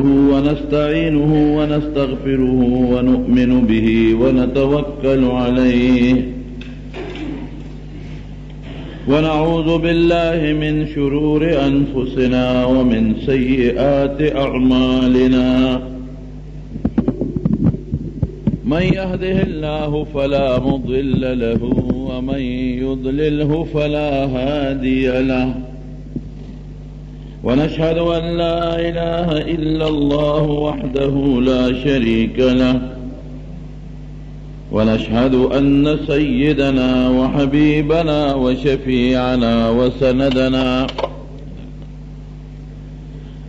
ونستعينه ونستغفره ونؤمن به ونتوكل عليه ونعوذ بالله من شرور أنفسنا ومن سيئات أعمالنا من يهده الله فلا مضل له ومن يضلله فلا هادي له ونشهد أن لا إله إلا الله وحده لا شريك له ونشهد أن سيدنا وحبيبنا وشفيعنا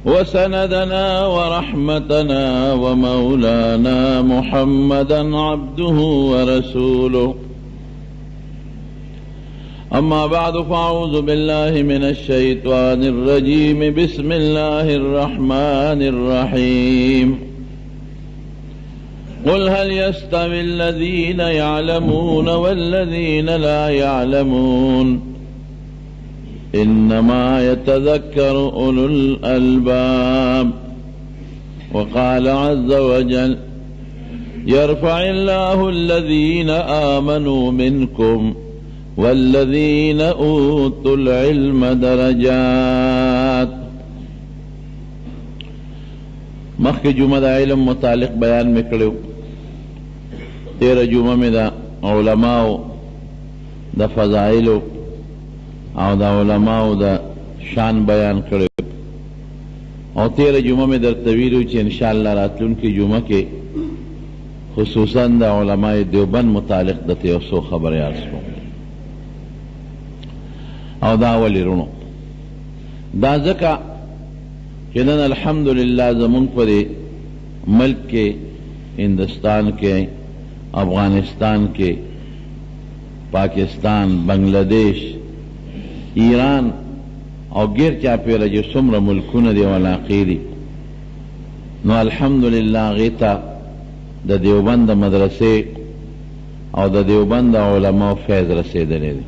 وسندنا ورحمتنا ومولانا محمدا عبده ورسوله أما بعد فأعوذ بالله من الشيطان الرجيم بسم الله الرحمن الرحيم قل هل يستوي الذين يعلمون والذين لا يعلمون إنما يتذكر أولو الألباب وقال عز وجل يرفع الله الذين آمنوا منكم والذين أوتوا العلم درجات. مخی جمعہ دا علم متعلق بیان میں کرو، 13 جمعہ میں دا علماء دا فضائل او دا علماء دا شان بیان کرو، اور 13 جمعہ میں در طویلو چی انشاءاللہ راتلون کی جمعہ کے خصوصاً دا علماء دیوبند متعلق دا تیوسو خبر یارسو او دا اولی رونو دا ذکا چنن الحمدللہ زمون پر ملک کے، ہندوستان کے، افغانستان کے، پاکستان، بنگلہ دیش، ایران اور غیر چاپیرہ جو سمر ملکون دی علاقی دی، نو الحمدللہ غیتا دا دیوبند مدرسے اور دا دیوبند علماء فیض رسیدنے دی.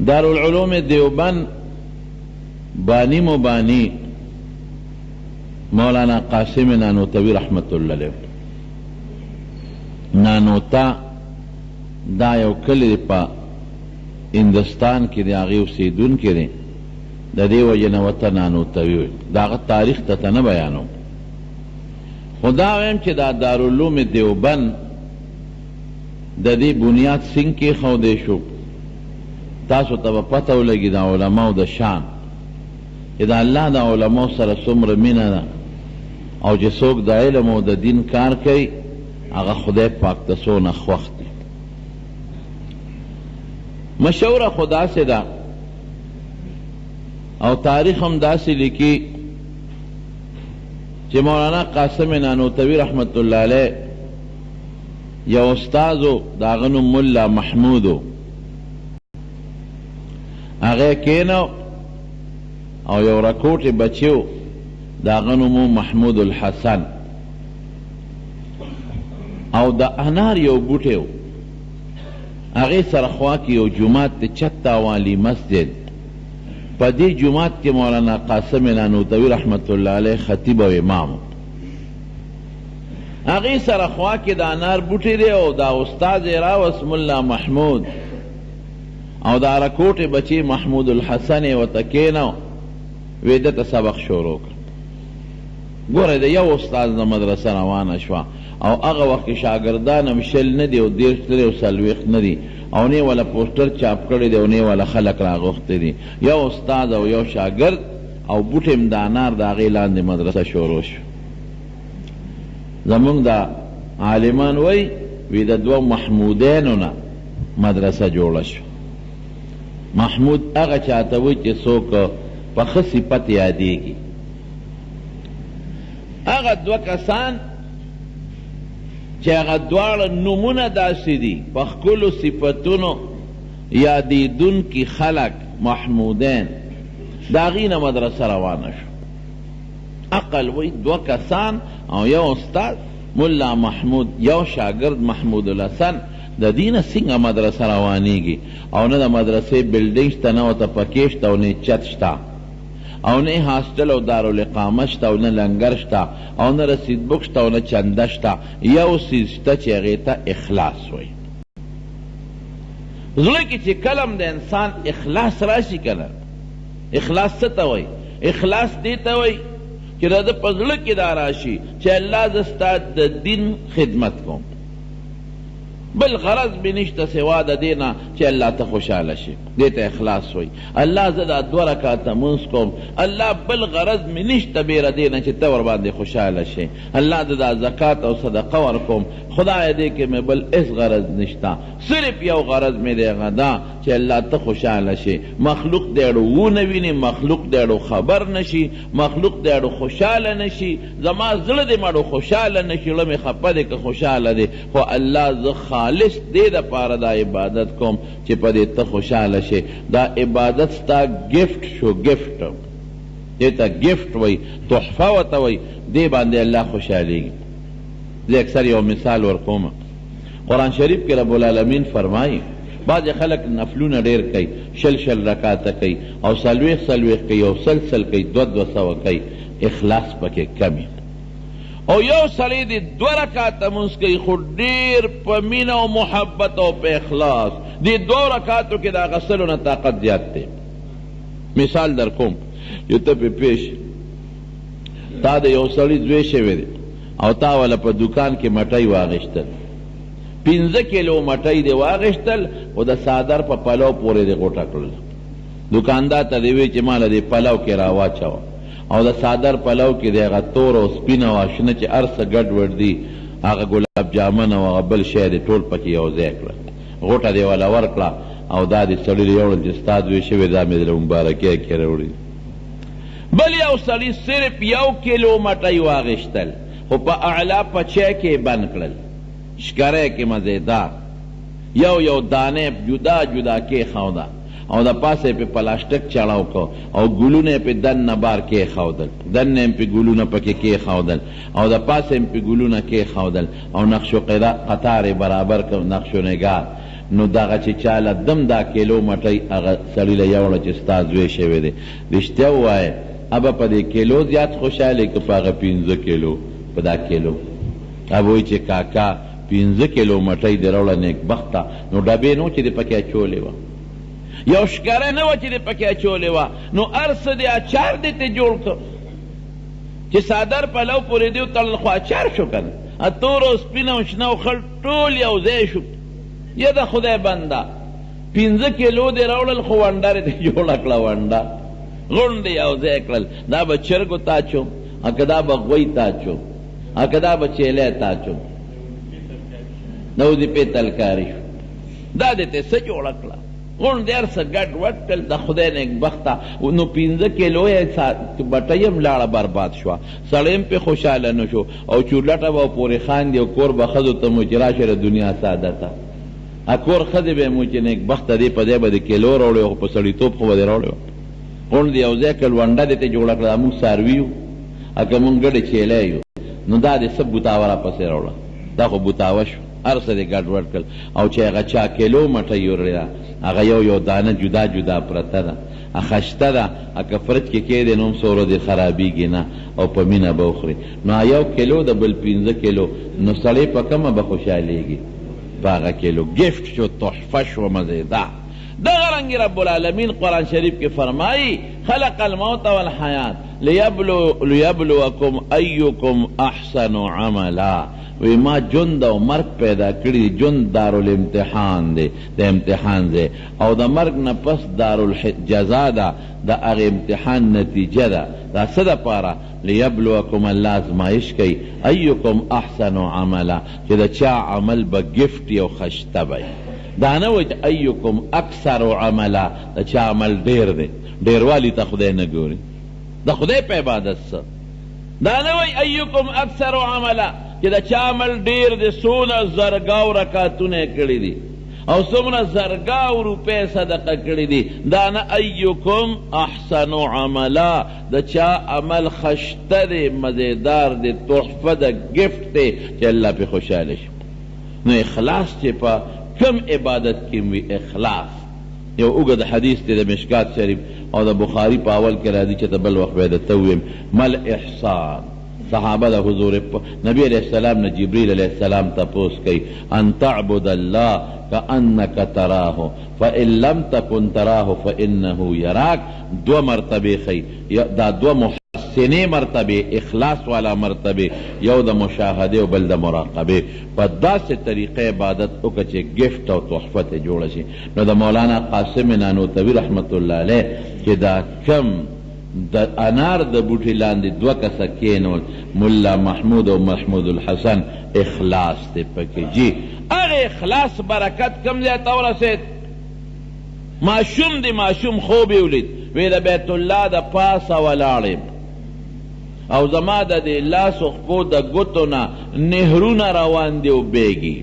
دارالعلوم دیوبند بانی مبانی مولانا قاسم نانوتوی رحمت اللہ علیہ. نانوتا دا یو کلی پا ہندوستان کی دی آغی اسیدون کی دی دا دی وجہ وطا نانوتوی ہوئی. دا غا تاریخ تا نا بیانو خدا ویم چی دا دارالعلوم دیوبند دا دی بنیاد سنگ کی خودے شو. تاسو تبا پتاو لگی دا علماء دا شان چی دا اللہ دا علماء سر سمر مینا دا او چی سوک دا علم و دا دین کار کئی اگا خدای پاک دا سونا خوخت دی. مشہور خدا سے دا او تاریخ ہم دا سے لکی چی مولانا قاسم نانوتوی رحمت اللہ علیہ یا استازو دا غنو ملا محمودو آغای کینو او یو رکوٹ بچیو دا غنمو محمود الحسن او دا انار یو بوٹیو آغای سرخوا کی یو جماعت چتا والی مسجد پا دی جماعت کی مولانا قاسم نانوتوی رحمت اللہ علیہ خطیب و امام. آغای سرخوا کی دا انار بوٹی دی او دا استاز راو اسم اللہ محمود او دا رکوٹ بچی محمود الحسن و تکینو ویدت سبق شروع کر. گوره دا یو استاز دا مدرسه روانه شوا او اغا وقت شاگردان مشل ندی و دیرش تری و سلویخ ندی او نی والا پوسٹر چاپ کردی دی و نی والا خلق را غخت دی. یو استاز او یو شاگرد او بوٹم دانار دا غیلان دی مدرسه شروع شو. زمونگ دا عالمان وی دا دو محمودینو نا مدرسه جوڑا شو. محمود اغا چاہتا ہوئی چی سوک پا خسی پت یادی گی. اغا دو کسان چی اغا دوار نمون داسی دی پا خکلو صفتونو یادیدون کی خلق محمودین داغین مدرسه روانه شو. اقل وی دو کسان او یو استاد ملا محمود یو شاگرد محمود الحسن دا دین سنگا مدرسه روانیگی او نه دا مدرسه بلڈنگ شتا نه و تا پکیشتا و نه چت شتا او نه هاستل او دارالاقامه شته او نه لنګر شته او نه رسید بک شته او نه چنده شته. یو څیز شته چې هغې ته اخلاص وایي. زړه کې چې کلم د انسان اخلاص راشي کنه، اخلاص څه ته وایي؟ اخلاص دې ته وایي چې د ده په زړه کې دا راشي چې الله زه ستا د دین خدمت کوم، بل غرض مې نشته سوا د دې نه چې الله ته خوشحاله شي. دې ته اخلاص وایي. الله زه دا 2 رکعاته مونځ کوم، الله بل غرض مې نشته بېره دې نه چې ته ورباندې خوشحاله شي. الله زه دا زکات او صدقه ورکوم، خدای دې کې مې بل هېڅ غرض نشته، صرف یو غرض مې دی هغه دا چې الله ته خوشحاله شي. مخلوق دې اړو ونه ویني، مخلوق دې اړو خبر نشي، مخلوق دې اړو خوشحاله نشي. زما زړه دې مړو خوشحاله نشي، زړه مې خفه دی که خوشحاله دی، خو الله زه خالص دې دپاره دا عبادت کوم چې په دې ته خوشحاله شي. دا عبادت ستا گفت شو، گفت دې ته گفت وایي، تحفه ورته وایي. دې باندې الله خوشحالېږي. زه اکثر یو مثال ورکوم. قرآن شریف کې رب العالمین فرمایي بعض خلک نفلونه ډېر کوي، 60 رکعاته کوي او 40 کوي او 100 کوي، 200 کوي، اخلاص پکې کمی. او یو سړی دې 2 رکعاته مونځ کوي خو ډېر په مینه او محبت او په اخلاص، دې 2 رکعاتو کې د اغوستلو نه طاقت زیات دی. مثال در کوم، یو ته پې پیش تا د یو سړي زوی شوی دی او تا والا په دکان کې مټۍ واغېشتل، 15 کیلو مټۍ دې واغېشتل او د صادر په پلو پورې دې غوټه کړل. دکاندار ته دې وی چې ماله دې پلو کې راواچوه او د صادر پلو کې دې هغه تور او سپینه او شنه چې هر څه ګډ وډ دي، هغه ګلاب جامن او هغه بل شی دې ټول پکې یو ځای کړل، غوټه دې والا ورکړه او دا دې سړي یوړل چې ستا زوی شوی دا مې د مبارکۍ کې راوړي. بل یو سړي صرف 1 کیلو مټۍ واغېشتل خو په اعلی پچی کې بند کړل، شکری کې مزیدار، یو دانې جدا جدا کېښوده او د پاسه پې پلاسټک چړاو کو او ګلونه پې دننه بار کېښودل، دننه یې پې ګلونه پکې کېښودل او د پاسه یې پې ګلونه کېښودل او نقش و قطار برابر کړ، نقش و نگار. نو دغه چې چاله دم دا کیلو مټۍ هغه سړي له یوړه چې ستا زوی شوی دی، رښتیا ووایه ابه په دې کیلو زیات خوشحاله که په هغه 15 کیلو په دا کیلو؟ اب وایي چې کاکا 15 کیلو مټۍ دې راوړه نیکبخته، نو ډبې نه و چې دې پکې اچولې وه، یو شکره نه وه چې دې پکې اچولې وه، نو هر څه دې اچار دې ته جوړ کړ چې صادر پلو پورې دې وتړل خو اچار شو که نه، تور او سپین او شنه او خړ ټول یو ځای شو. یا د خدای بنده 15 کیلو دې راوړل خو ونډه دې جوړه کړه، ونډه غونډې یو ځای کړل. دا به چرګو ته اچوم، که دا به غوی ته اچوم، که دا به چیلی ته اچوم، نو دې پې تلکاري شو. دا دې ته څه جوړه کړه؟ غونډې هر څه ګډ وډ کړل، د خدای نیکبخته. نو 15 کیلو یې بټۍ هم لاړه برباد شوه، سړی هم پې خوشحاله نه شو او چورلټه به پورې خاندي او کور به ښځو ته مو چې راشه د دنیا سعادته، کور ښځې به مو چې نیکبخته دی په دی به د کیلو راوړی خو په سړیتوب خو به دې راوړی وه. غونډې یو ځای کړل، ونډه دې ته جوړه کړه، مونږ څاروي یو که مونږ ګډې چیلی یو، نو دا دې څه بوتاوه راپسې راوړه، دا خو بوتاوه شو، هر څه دې ګډ وډ کړل. او چې هغه چا کیلو مټۍ وړې ده هغه یو دانه جدا جدا پرته ده، خشته ده، که فرج کې کېدې نو هم څو ورځې خرابېږي نه او په مینه به وخورې. نو 1 کیلو د بل 15 کیلو، نو سړی په کومه به خوشحالېږي؟ په هغه کیلو. گفت شو، تحفه شو، مزیدار. دغه رنګې رب العالمین قرآن شریف کې فرمایي خلق الموت والحیات لیبلوکم ایکم احسن عملا. وی ما ژوند او مرګ پیدا کړي، ژوند دارالامتحان دی، د امتحان دی، او د مرګ نه پس دارالجزا ده، د هغې امتحان نتیجه ده. دا څه دپاره؟ لیبلوکم، الله ازمایش کوي، ایکم احسن عملا، چې د چا عمل به گفت او خشته وي. دا نه وایي چې ایکم اکثر عملا، د چا عمل ډېر دی، ډېروالي ته خدای نه ګوري، د خدای په عبادت څه. دا نه وایي ایکم اکثر عملا چې د چا عمل ډېر دی، څونه زرګاو رکعتونه یې کړي دي او څومره زرګاو روپۍ صدقه کړي دي. دا نه ایکم احسن عملا، د چا عمل خشته دی، مزیدار دی، تحفه ده، گفت دی چې الله پې خوشحاله شي. نو اخلاص چې په کم عبادت کې وي، اخلاص یو اوږد حدیث دی د مشکات شریف، او د بخاری په اول کې راځي چې ته بل وخت به درته ویم مل احسان. صحابه د حضور نبی علیہ السلام نه جبریل علیہ السلام تپوس کوي ان تعبد الله کأنک تراه فإن لم تکن تراه فإنه یراک. دو مرتبه خی دا دو محسنه مرتبه اخلاص والا مرتبه، یو د مشاهده او بل د مراقبه. په داسې طریقې عبادت وکړه چې گفت او تحفه ته جوړه شي. نو د مولانا قاسم نانوتوي رحمت الله علیه چې دا کم د انار د بوټي لاندې دوه کسه کېنول، ملا محمود او محمود الحسن، اخلاص دی پکې جی. هغه اخلاص برکت کم ځای ته ورسېد. ماشوم دی، ماشوم خوب یې ولید، وی د بیت الله د پاسه ولاړ او زما د دې لاسو خپو د ګوتو نه نهرونه روان دي او بیږي،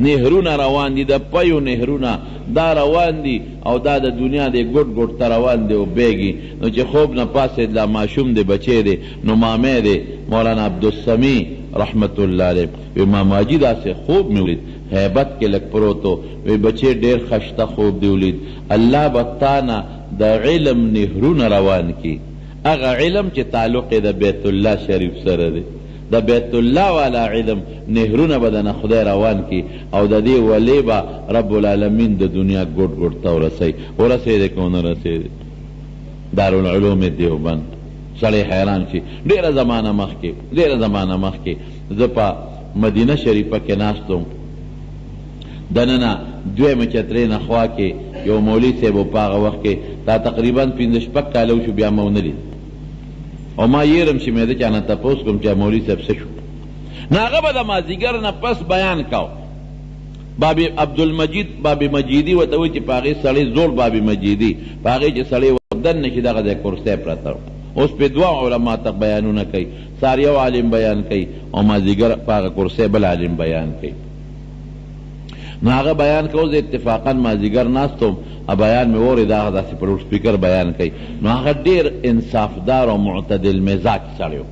نهرونه روان دي، د پیو نهرونه دا روان دي او دا د دنیا د ګوټ ګوټ ته روان دي او بیږي. نو چې خوب نه پاسېد، دا ماشوم دی، بچی دی، نو مامې دی مولانا عبدالسمیع رحمت الله علیه وی ماماجي داسې خوب مې ولید، هیبت کې لږ پروت و، وی بچی ډېر خشته خوب دی ولید. الله به تا نه د علم نهرونه روان کی، هغه علم چې تعلق د بیت الله شریف سره دی، د بیت الله والا علم نهرونه به دنه خدای روان کی او د دې ولی به رب العالمین د دنیا ګوټ ګوټ ته ورسېدی که ونه رسېدی. دارالعلوم دیوبند سړی حیران شي. ډېره زمانه مخکې زه په مدینه شریفه کې ناست وم، دننه دویمه چترې نه خوا کې یو مولوي صاحب و، په هغه وخت کې دا تقریبا 5-6 کاله وشو، بیا مې ونه لید او ما یېرم چې مې د چا نه تپوس کوم چې مولوي صاحب څه شو. نو هغه به د مازدیګر نه پس بیان کو. بابي عبدالمجید بابي مجیدي ورته وایي چې په هغې سړی زوړ بابي مجیدي، په هغې چې سړی ودن نه شي دغه ځای کرسی پرته. اوس پې دوه علما تک بیانونه کوي، سار یو عالم بیان کوي او مازدیګر په هغه کرسی بل عالم بیان کوي. نو هغه بیان کو، زه اتفاقا مازدیګر ناستم، بیان مې واورېد، هغه داسې په لوډ سپیکر بیان کوي. نو هغه ډېر انصافدار او معتدل مزاج سړی و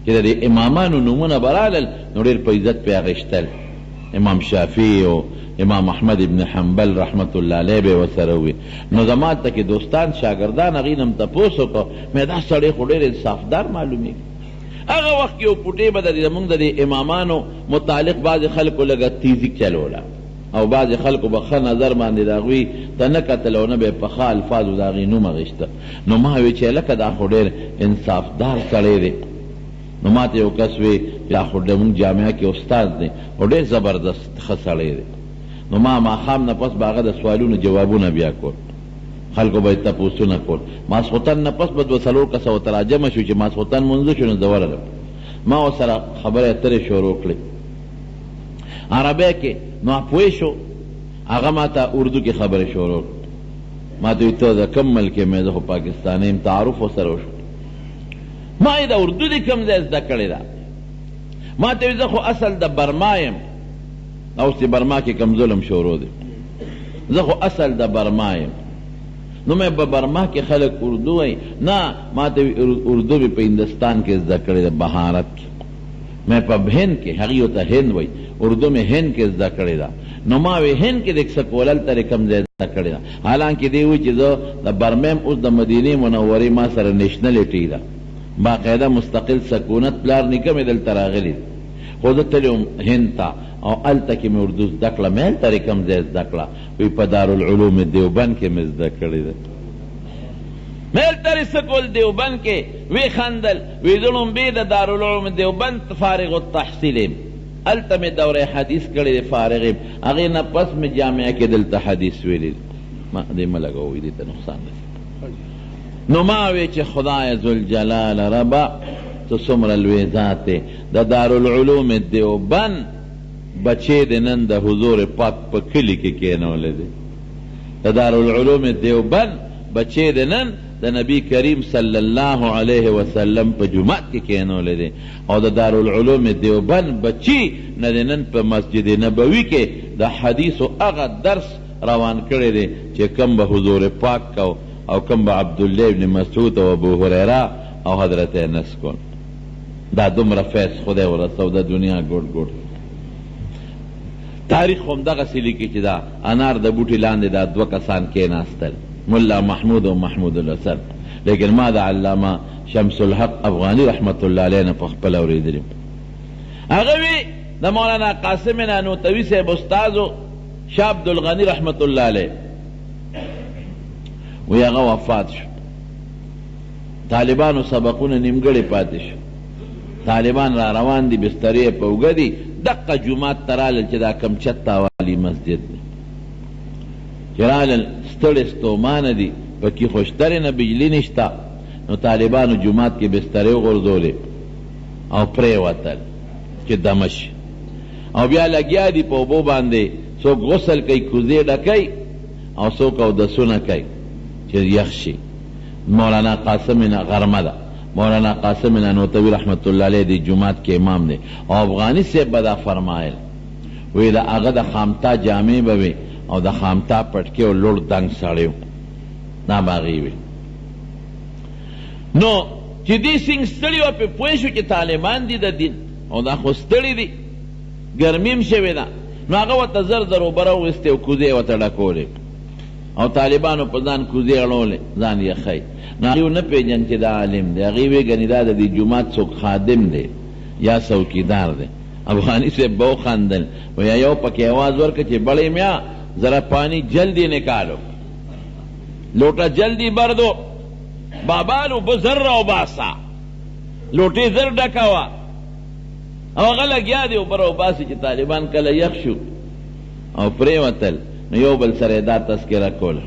چې د دې امامانو نومونه به رالل نو ډېر په عزت پې اخېستل. امام شافعي او امام احمد ابن حنبل رحمت الله علیه به ورسره وي. نو زما ته کې دوستان شاګردان هغې نه م تپوس وکړو، مې دا سړی خو ډېر انصافدار معلومېږي. هغه وخت کې یو پوټې به زمونږ د دې امامانو متعلق بعضې خلکو لږه تیزیک چلوله او بعضې خلکو به ښه نظر باندې د هغوی ته نه کتل او نه به یې په ښه الفاظو د هغې نوم اخېسته. نو ما وی چې هلکه دا خو ډېر انصافدار سړی دی. نو ما ته یو کس وی دا خو زمونږ جامعه کې استاد دی او ډېر زبردست ښه سړی دی. نو ما ماښام نه پس به هغه د سوالونو جوابونه بیا کول، خلکو به یې تپوسونه کول. ماسخوتن نه پس به 2-3 کسه ورته راجمع شو چې ماسخوتن لمونځه شو نو زه ورغلم. ما ورسره خبرې اترې شروع کړې عربی کې. نو پوه شو، هغه ما ته اردو کې خبرې شروع کړې. ما ته وایي ته د کوم ملک یې؟ مې زه خو پاکستانی یم. تعارف ورسره وشو. ما یې د اردو دې کوم ځای زده کړې ده؟ ما ته وایي زه خو اصل د برما یم. اوس چې برما کې کوم ظلم شروع دی، زه خو اصل د برما یم. نو مې په برما کې خلک اردو وایي. نه، ما ته اردو مې په هندوستان کې زده کړې ده، بهارت کې. مې په هند کې، هغې ته هند وایي، اردو مې هند کې زده کړې ده. نو ما وی هند کې د څه کول هلته کوم ځای زده کړې ده؟ حالانکې دی وایي چې زه د برما یم، اوس د مدینې منورې ما سره نیشنلټي ده، باقاعده مستقل سکونت پلار نیکه مې دلته راغلی دی، خو زه تللی وم هند ته او هلته کې مې اردو زده کړه. مې هلته کوم ځای زده کړه؟ وایي په دارالعلوم دیوبند کې مې زده کړې ده. مې هلته څه کول دیوبند کې؟ وی خندل، وی زه لومبې د دارالعلوم دیوبند فارغ التحصیل یم، هلته مې دوره حدیث کړې دی، فارغ یم. هغې نه پس مې جامعه کې دلته حدیث ویلی دی. ما دې مه لګوئ، دې ته نقصان دی. نو ما وی چې خدای ذوالجلال ربه ته څومره لوی ذات دی. د دارالعلوم دیوبند بچې د نن د حضور پاک په کلي کې کېنولی دی. د دارالعلوم دیوبند بچې د نن د نبی کریم صلی الله علیه وسلم په جمعت کې کېنولی دی. او د دارالعلوم دیوبند بچی نه د نن په مسجد نبوي کې د حدیثو هغه درس روان کړی دی چې کم به حضور پاک کو او کم به عبدالله ابن مسعود او ابو هریره او حضرت انس کن. دا دومره فیض خدای ورسو د دنیا ګوټ ګوټ. تاریخ هم دغسې لیکي چې دا انار د بوټي لاندې دا 2 کسان کېناستل. ملا محمود و محمود الاسد، لیکن ما دا علامه شمس الحق افغانی رحمت الله علیه نه په خپل اوریدلی. هغه وی د مولانا قاسم نانوتوی صاحب استادو شاه عبدالغنی رحمت الله علیه وی هغه وفات شو. طالبانو سبقونه نیمګړي پاتې شو. طالبان را روان دي، بسترې په اوږه دي، دقه جومات ته رالل چې دا کم چته والی مسجد دی، چې رالل ستړي ستومانه دي، پکې خوشترې نه بجلي نشته. نو طالبانو جومات کې بسترې وغورځولې او پرېوتل چې دمه شي، او بیا لګیا دي په اوبو باندې، څوک غسل کوي، کوزې ډکوي، او څوک اودسونه کوي چې یخ شي. مولانا قاسم غرمه ده، مولانا قاسم نانوتوی رحمت الله علیه دی جماعت کې امام دی، او افغانی صاحب به دا فرمایل وی دا هغه د خامتا جامې به وي او د خامتا پټکې او لوړ دنګ سړی و، دا به هغې وي. نو چې دې سنګ ستړي وه، پې پوه شو چې طالبان دي د دین، او دا خو ستړي دي، ګرمیم شوې ده. نو هغه ورته زر زر اوبه راویستې او کوزې ورته ډکولې، او طالبانو په ځان کوزې اړولې، ځان یخی. نو هغې ونه پېژن چې دا عالم دی، هغې وی ګنې دا د دې جومات څوک خادم دی یا څوکیدار دی. افغاني صاحب به وخندل، ویا یو پکې آواز ورکړه چې بڑے میاں ذرا پانی جلدی نکالو، لوٹا جلدی بر دو، بابالو بزر راو باسا، لوٹی زر ډکوا. او هغه لګیا دی اوبه راوباسي چې طالبان کله یخ شو او پرېوتل. نو یو بل سره دا تذکره کوله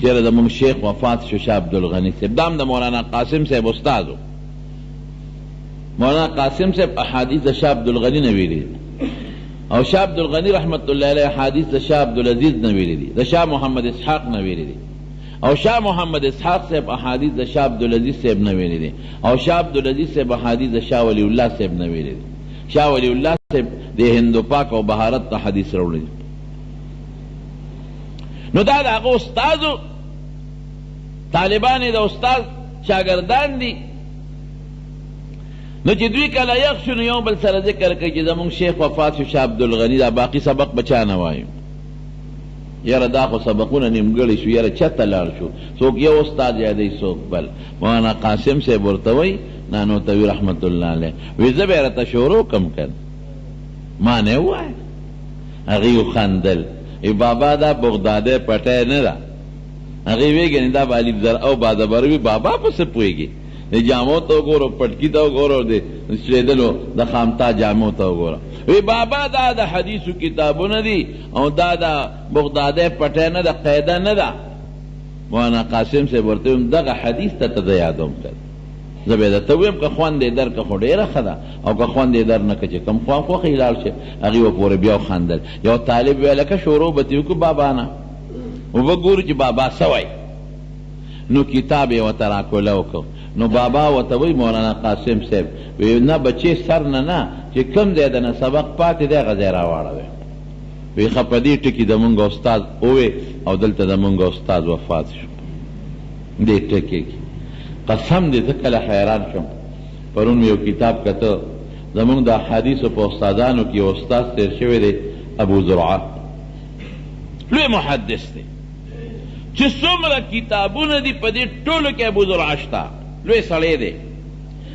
چېرې زموږ شیخ وفات شو، شاه عبدالغني صاحب، دا هم د مولانا قاسم صاحب استاد و. مولانا قاسم صاحب احادیث د شاه عبدالغني نه ویلي، او شاه عبدالغني رحمت الله علیه احادیث د شاه عبدالعزیز نه ویلي دي، د شاه محمد اسحاق نه ویلي دي، او شاه محمد اسحاق صاحب احادیث د شاه عبدالعزیز صاحب نه ویلي دي، او شاه عبدالعزیز صاحب احادیث د شاه ولی الله صاحب نه ویلي دي. شاه ولی الله صاحب د هندو پاک او بهارت ته حدیث راوړي. نو دا د هغه استادو، طالبان د استاد شاګردان دي. نو چې دوی کله یخ شو، نو یو بل سره ذکر کوي چې زمونږ شیخ وفات شو شاه عبدالغني، دا باقي سبق به چا نه وایو، یاره دا خو سبقونه نیمګړي شو، یاره چته لاړ شو، څوک یو استاد یادوي څوک بل. مولانا قاسم صاحب ورته وایي نانوتوي رحمت الله علیه، وی زه به یې راته شروع کم کړ، ما نه ووایه. هغې وخندل، ای بابا دا بغدادی پټی نه ده. هغې ویې ګنې دا به الف زر او بادبر وي، بابا پسې پوهېږي، د جامو ته وګوره، پټکي ته وګوره، د سلیدلو د خامتا جامو ته وګوره. وی بابا دا د حدیثو کتابونه دي، او دا د بغدادی پټی نه ده، قاعده نه ده. مولانا قاسم صاحب ورته ویم دغه حدیث ته ته زه یادوم کړ، زه به درته ویم که خوند یې در که خو ډېره ښه ده، او که خوند یې در نه که چې کوم خوا خوښ یې لاړ شي. هغې به پورې بیا وخندل. یو طالب ویل لکه شروع به دې وکړو بابا نه، وبه ګورو چې بابا څه وایي. نو کتاب یې ورته راکوله وکړو. نو بابا ورته وایي مولانا قاسم صاحب وی نه بچې سر نه چې کوم ځای د نه سبق پاتې دی هغه ځای راواړوې. وی ښه په دې ټکي د مونږ استاد ووې، او دلته د مونږ استاد وفات شو دې ټکي کې. قسم دې زه کله حیران شم. پرون مې یو کتاب کته، زمونږ د احادیثو په استادانو کې یو استاد تېر شوی دی ابو زرعه، لوی محدث دی، چې څومره کتابونه دي په دې ټولو کې ابو زرعه شته، لوی سړی دی.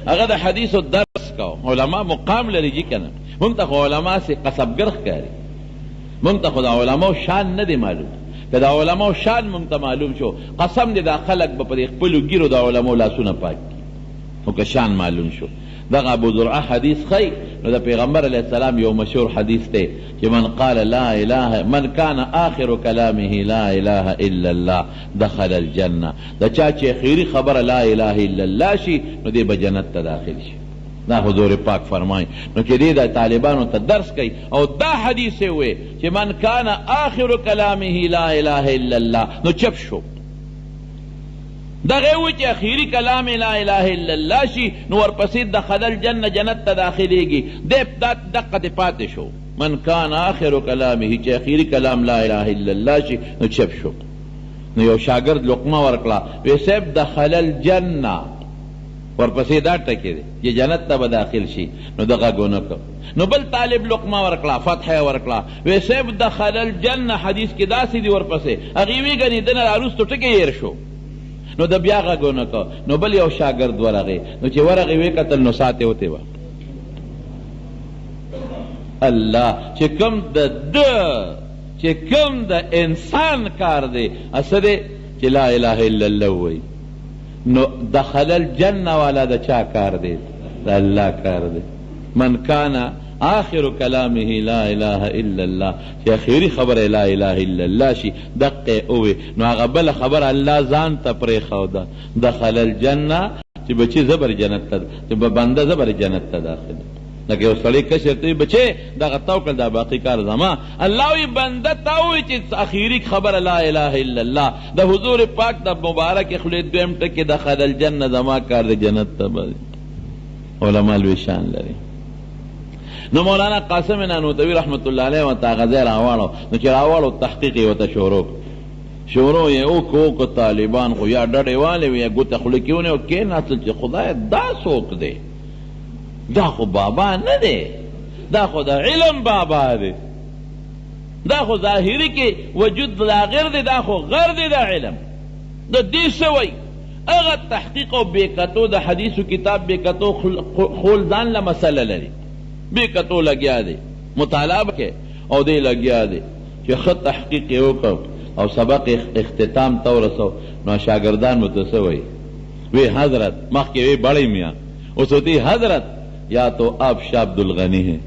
هغه د حدیثو درس کو، علما مقام لري جي که نه. مونږ ته خو علما سې قصبګر ښکاري، مونږ ته خو د علماو شان نه دی معلوم. که د علماو شان مونږ ته معلوم شو، قسم دی دا خلک به په دې خپلو ګیرو د علماو لاسونه پاک کړي. خو که شان معلوم شو، دغه ابو زرعه حدیث خی. نو د پیغمبر علیه السلام یو مشهور حدیث دی چې من قال لا اله، من کان آخر کلامه لا اله الا الله دخل الجنه. د چا چې اخیری خبره لا اله الا الله شي، نو دی به جنت ته داخل شي. دا حضور پاک فرمای. نو چې دی د طالبانو ته درس کوي، او دا حدیث یې وی چې من کان آخر کلامه لا اله الا الله، نو چپ شو. دغه وی چې اخیری کلام لا اله الا الله شي، نو ورپسې دخل الجنه، جنت ته داخلېږي. دی دقه دې پاتې شو. من کان آخر کلامه، چې اخیری کلام لا اله الا الله شي، نو چپ شو. نو یو شاګرد لقمه ورکړه، وی صاحب دخل الجنه، ورپسې دا ټکی دی چې جنت ته به داخل شي نو دغه ګونه کو نو بل طالب لقمه ورکړه فتح ورکړه وی صاحب دخل الجنه حدیث کې داسې دی ورپسې هغې وی ګنې دنه راروستو ټکی هیر شو نو د بیا غږونه کو نو بل یو شاګرد ورغی نو چې ورغی وی کتل نو ساتې وتې وه الله چې کوم د انسان کار دی اصل دی چې لا اله الا الله وی نو دخل الجنه والا د چا کار دی د الله کار دی من کان آخر کلامه لا اله الا الله چې اخیری خبره لا اله الا الله شي دقه اوی نو هغه بل خبر الله ځان ته پرېښوده دخل الجنه چې بچي زبر جنت ته چې بنده زبر جنت ته داخل لکه یو سړی کشر ته بچې دغه تو کړ دا باقي کار زما الله وی بنده ته وی چې اخیری خبر لا اله الا الله د حضور پاک د مبارک خلی دویم ټکی دخل الجنه زما کار د جنت ته علماء لوی شان لري نو مولانا قاسم نانوتوی رحمت الله علیه و تاغذی راواړو نو چې راواړو تحقیق یې وته شروع یې وکړو طالبان خو یا ډډې والې وي یا ګوته خوله کې ونیو کېناستل چې خدای دا څوک دی دا خو بابا نه دی دا خو د علم بابا دی دا خو ظاهري کې وجود دا غیر دی دا خو غیر دی دا علم د دې سوی هغه تحقیق او بېکتو د حدیثو کتاب بېکتو خول ځان له مسله لري بېکتو لګیا دی مطالعه کې او دی لګیا دی چې ښه تحقیق یې وکړ او سبق اختتام ته ورسو نو شاګردان مو ته څه وی حضرت مخکې وی بڑی میاں اس ہوتی حضرت یا تو آپ شاہ عبدالغنی ہیں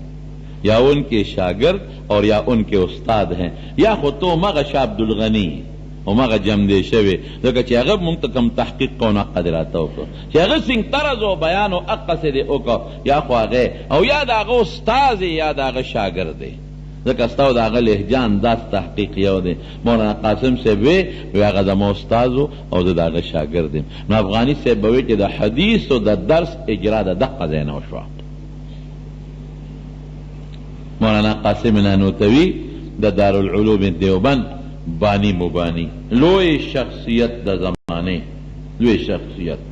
یا ان کے شاگرد اور یا ان کے استاد ہیں یا خود تو مغا شاہ عبدالغنی او مغا جم دے شوی لکه چې هغه مونږ ته کم تحقیق کونه قدر راته وکړو چې هغه څنګه طرز او بیان او اقصد وکړو یا خو هغه او یا د هغه استاد یا د هغه شاګرد دی ځکه ستاسو د هغه لهجه انداز تحقیق یو دی مولانا قاسم صاحب وی هغه زما استاد او د هغه شاګرد دی نو افغاني صاحب وی چې د حدیث او د درس اجرا د دقه ځای نه وشوه مولانا قاسم نانوتوی د دارالعلوم دیوبند بانی مبانی لوی شخصیت د زمانه لوی شخصیت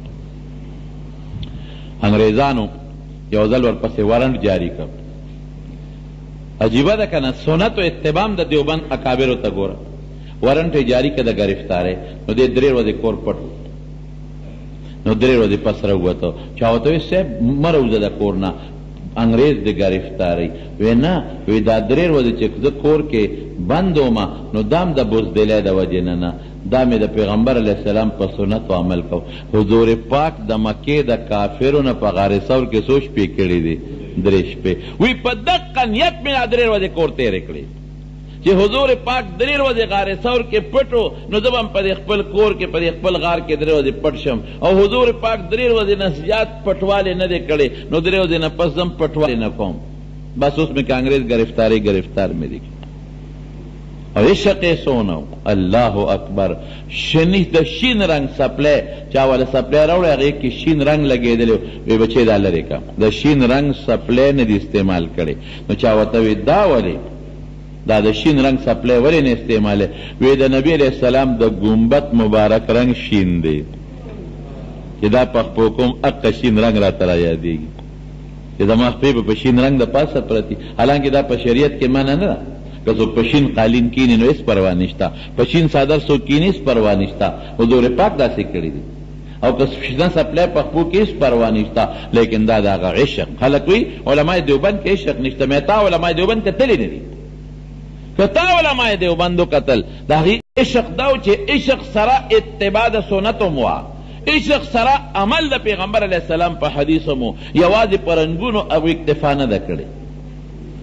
انګریزانو یو ځل ورپسې وارنټ جاری کړ عجیبه ده کنه سنت او اتباع د دیوبند اکابرو ته ګوره وارنټ جاری کړه د گرفتاره نو د 3 ورځې کور پټ نو 3 ورځې پس راووته چا وته صاحب مروزه د کور نه انګریز د گرفتاری وینا وی دا 3 ورځې چې د کور کې بندوما نو دام د بوزدلې د وجه نه دا مې د پیغمبر علیه السلام په سنت عمل کو حضور پاک د مکې د کافرو نه په غار ثور کې سوچ پی کړی دی 3 شپې وی په دقه نیت مې 3 ورځې کور تیرې کړې چې حضور پاک 3 ورځې غار ثور کې پټو نو زه هم په خپل کور کې په خپل غار کې 3 ورځې پټ شم او حضور پاک 3 ورځې نه زیات پټواله نه دی کړی نو 3 ورځې نه پس هم پټواله نه کوم بس اوس مې کانګریس گرفتار مې دی او عشق سونو الله اکبر شنی د شین رنگ سپلې چا ول سپلې راوړی هغه کې شین رنگ لګېدل وی بچی دا لري کا د شین رنگ سپلې نه دی استعمال کړي نو چا وته وی دا ولی دا د شین رنگ سپلې ولی نه استعمال وی د نبی علیہ السلام د ګمبت مبارک رنگ شین دی چې دا په کوم اق شین رنگ را تر یادېږي چې زما په شین رنگ د پاسه پرتی حالانکه دا په شریعت کې معنی نه که څوک پشین قالین کینی نو اس پروا نشتا پشین صادر سو کینی اس پروا نشتا حضور پاک داسې کړی دی او که شیدن سپلای پخپو کې اس پروا نشتا لیکن دا دغه عشق خلک وی علماء دیوبند کې عشق نشته مې تا علماء دیوبند کتلی نه دي کتا علماء دیوبندو قتل دا عشق دا چې عشق سره اتباع د سنت مو عشق سره عمل د پیغمبر علیه السلام په حدیث مو یوازې پرنګونو او اکتفا نه ده کړی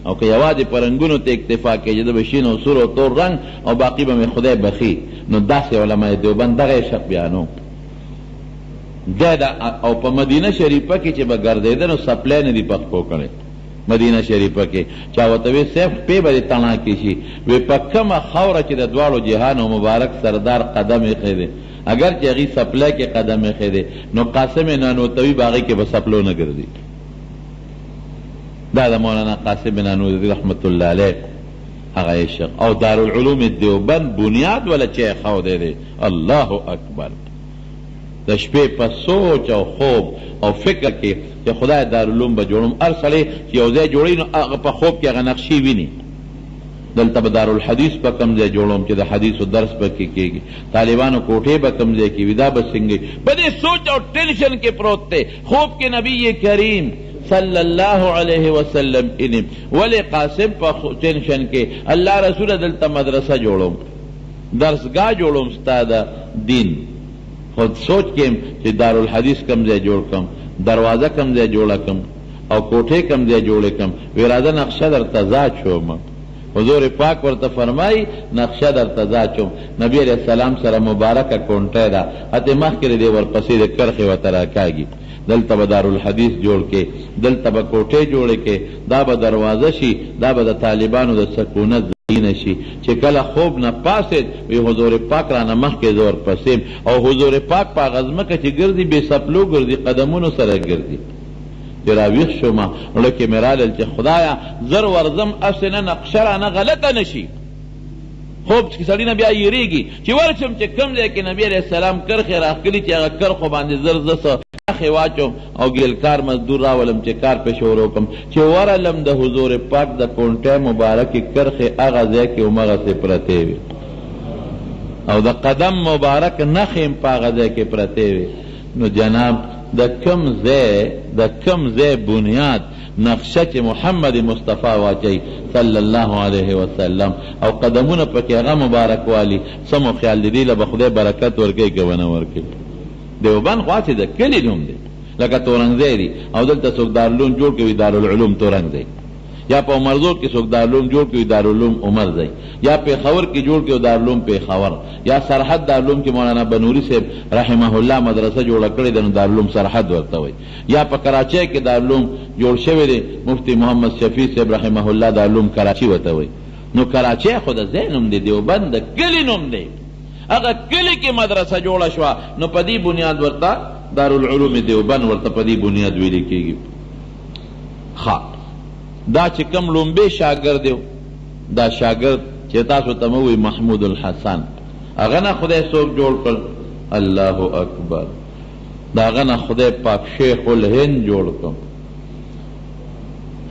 او که یوازې پرنګونو ته اکتفا کوي د بشین او سور او تور رنگ او باقی به مې خدای بخي نو داسې علماء دیوبند دغه عشق بیانو دا او په مدینه شریفه کې چې به ګرځېده نو سپلی نه دي پخپو کړی مدینه شریفه کې چا ورته وی صرف پې به دې تڼا کې شي وی په کومه خاوره چې د دواړو جهانو مبارک سردار قدم ایښی دی اگر چې هغې سپلی کې قدم ایښی دی نو قاسم نانوتوي به هغې کې به سپلو نه ګرځي دا د مولانا قاسم نانوتوي رحمت الله علیه هغه عشق او دارالعلوم دیوبند بنیاد ولا چې خاوده دی الله اکبر د شپې په سوچ او خوب او فکر کې چې خدای دارالعلوم به جوړم. هر سړی چې یو ځای جوړوي نو هغه په خوب کې هغه نقشې ویني. دلته به دارالحدیث په کوم ځای جوړوم چې د حدیثو درس پکې کېږي، طالبانو کوټې به کوم ځای کې وي، دا به څنګه په دې سوچ او ټینشن کې پروت دی. خوب کې نبی کریم صلی الله علیه وسلم علم ولی قاسم په ټینشن کې الله رسول دلته مدرسه جوړوم، درسگاه جوړوم ستا د دین. خود سوچ کم چې دارالحدیث کم ځای جوړ کم، دروازه کم ځای جوړه کم او کوټې کم ځای جوړه کم. وراده نقشه درته ذات شوم. حضور پاک ورته فرمای نقشه درته ذات شوم. نبی علیہ السلام سره مبارکه کونټه ده، اته مخکې دی ورپسې د کرخې وته راکاږي. دلته به دارالحدیث جوړ کې، دلته به کوټې جوړې کې، دا به دروازه شي، دا به د طالبانو د سکونت ځایونه شي. چې کله خوب نه پاسید وی حضور پاک رانه مخکې زور پسیم، او حضور پاک په غزمکه چې ګرځي بې سپلو ګرځي، قدمونو سره ګرځي. چې راویښ شومه زړه کې مې رالل چې خدایه زر ورځم اسې نه نقشه رانه غلطه نه شي. خوب چې سړی نه بیا یېرېږي چې ورشم چې کوم ځای کې نبي علیه السلام کرښې راښکلي چې هغه کرښو باندې زر زه څه کرښې واچوم او ګیلکار مزدور راولم چې کار پې شروع کړم. چې ورلم د حضور پاک د کونټۍ مبارکې کرښې هغه ځای کې همغسې پرتې وي او د قدم مبارک نښې هم په هغه ځای کې پرتې وي. نو جناب د کم ځای بنیاد نقشه چې محمد مصطفی واچي صلی الله علیه وسلم او قدمونه پکې هغه مبارک والی، سمو خیال دی له به خدای برکت ورکوي که ونه ورکوي. دیوبند خو هسې د کلي نوم دی لکه تورنګځی دی، او دلته څوک دارالعلوم جوړ کوي دارالعلوم تورنګځی، یا په عمرزو کې څوک دارالعلوم جوړ کوي دارالعلوم عمرځی، یا پېښور کې جوړ کوي دارالعلوم پېښور، یا سرحد دارالعلوم کې مولانا بنوري صاحب رحمه الله مدرسه جوړه کړې ده نو دارالعلوم سرحد ورته وایي، یا په کراچۍ کې دارالعلوم جوړ شوی دی مفتی محمد شفیع صاحب رحمه الله دارالعلوم کراچي ورته وایي. نو کراچۍ خو د ځای نوم دی، دیوبند د کلي نوم دی. هغه کلي کې مدرسه جوړه شوه نو په دې بنیاد ورته دارالعلوم دیوبند ورته په دې بنیاد ویلې کېږي. دا چې کم لومبې شاګرد دی، دا شاګرد چې تاسو ته مو وی محمود الحسن، هغه نه خدای څوک جوړ کړ؟ الله اکبر. دا هغه نه خدای پاک شیخ الهند جوړ کړ.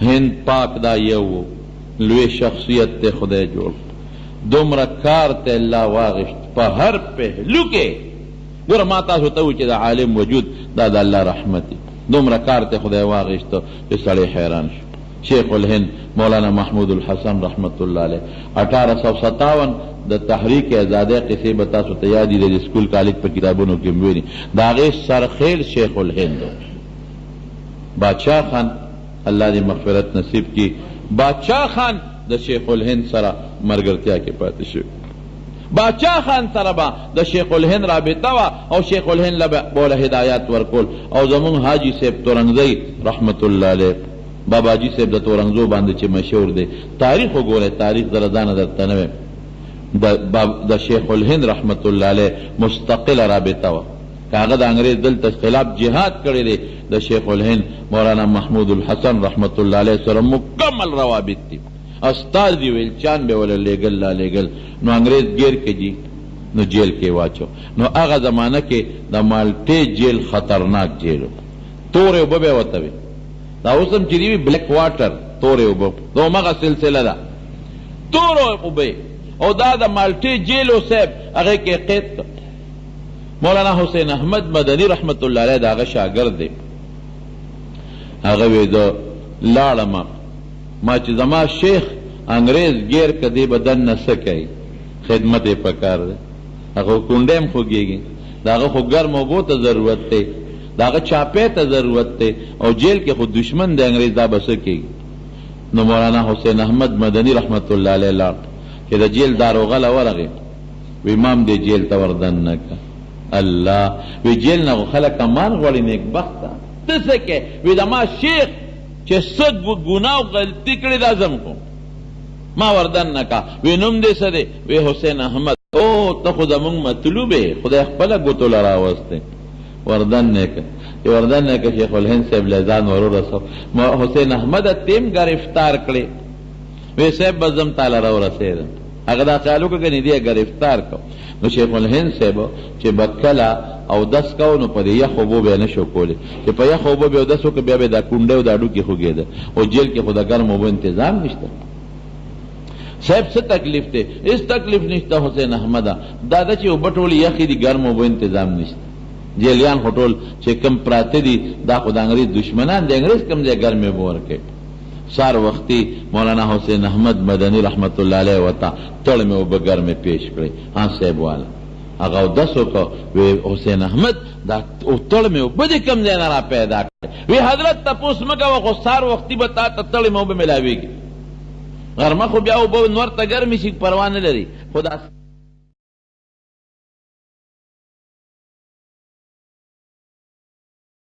هند پاک دا یو لوی شخصیت ته خدای جوړ، دومره کار ته الله واغشت په هر پهلو کې. ګوره ما تاسو ته وی چې د عالم وجود دا د الله رحمت دی، دومره کار ته خدای واغشت چې سړی حیران شو. شیخ الهند مولانا محمود الحسن رحمت الله علیه 1857 د تحریک آزادۍ قصې به تاسو ته یاد دي، د سکول کالج په کتابونو کې ویلي. د هغې سرخیل شیخ الهند بادشاه خان، الله دې مغفرت نصیب کړي، بادشاه خان د شیخ الهند سره ملګرتیا کې پاتې شو. بادشاه خان سره به د شیخ الهند رابطه وه او شیخ الهند له بوله هدایات ورکول. او زمونږ حاجي صاحب تورنګزی رحمت الله علیه، باباجي صاحب د تورنګزو باندې چې مشهور دی، تاریخ وګورئ، تاریخ در ځانه درته نه وایم. د شیخ الهند رحمت الله علیه مستقله رابطه وه، که هغه د انګریز دلته خلاف جهاد کړی دی، د شیخ الهند مولانا محمود الحسن رحمت الله علیه سره مکمل روابط دي. استازي ویلچان به ولا لېږل لا لېږل، نو انګریز ګیر کې جي نو جیل کې واچو. نو هغه زمانه کې د مالټې جیل خطرناک جیل، تورې اوبه به ورته وي، دا اوس هم چې دی بلیک واټر تورې اوبه، دا همغه سلسله ده تورې اوبه. او دا د مالټې جیلو صاحب هغې کې قید مولانا حسین احمد مدني رحمت الله علیه د هغه شاګرد دی. هغه وی زه لاړم، ما چې زما شیخ انګریز ګیر که دی به دننه څه کوي، خدمت یې پکار دی. هغه کونډی هم خوږېږي، د هغه خو ګرم اوبو ته ضرورت دی، د هغه چاپې ته ضرورت دی، او جیل کې خو دشمن دی انګریز، دا به څه کوي. نو مولانا حسین احمد مدني رحمت الله علیه لاړ چې د جیل داروغله ورغی، وی امام دې جیل ته وردننه که. الله وی جیل نه خو خلک امان غواړي نیکبخته، ته څه کې؟ وی زما شیخ چې څه ګناه او غلطي کړې دا زم کوم، ما وردننه که. وی نوم دې څه دی؟ وی حسین احمد. او ته خو زمونږ مطلوب یې، خدای خپله ګوتو له راوستی. وردننه که چې وردننه که شیخ الهند صاحب له ځان ورورسو، حسین احمد تیم گرفتار کړې. وی صاحب به زم تاله راورسېدم، هغه دا خیال وکړه که نه دی ګرفتار کو. نو شیخ الهند صاحب چې بکلا او دس کو نو په یخ اوبو به نه شو کولی چې په یخ اوبو به دسو کې بیا به دا کونډه او دا ډو کې خوګېده او جیل کې خدا ګرم اوبو تنظیم نشته صاحب څه تکلیف ته اس تکلیف نشته حسین احمد دا چې وبټول یخې دي ګرم اوبو تنظیم نشته جیلیان هټول چې کم پراته دي دا خدای انګریز دشمنان دي انګریز کم ځای ګرمه اوبو ورکړي سار وختي مولانا حسین احمد مدنی رحمت الله علیه وتا تړ مې وبګر مې پیش کړی ها صاحب والا هغه دسو کو وی حسین احمد دا تړ مې وبد کم ځای نه را پیدا کړ وی حضرت تاسو مګه وغو سار وختي به تا تړ مې وب ملاويږي غرمه خو بیا وب نور ته ګرمي شي پروا نه لري خدا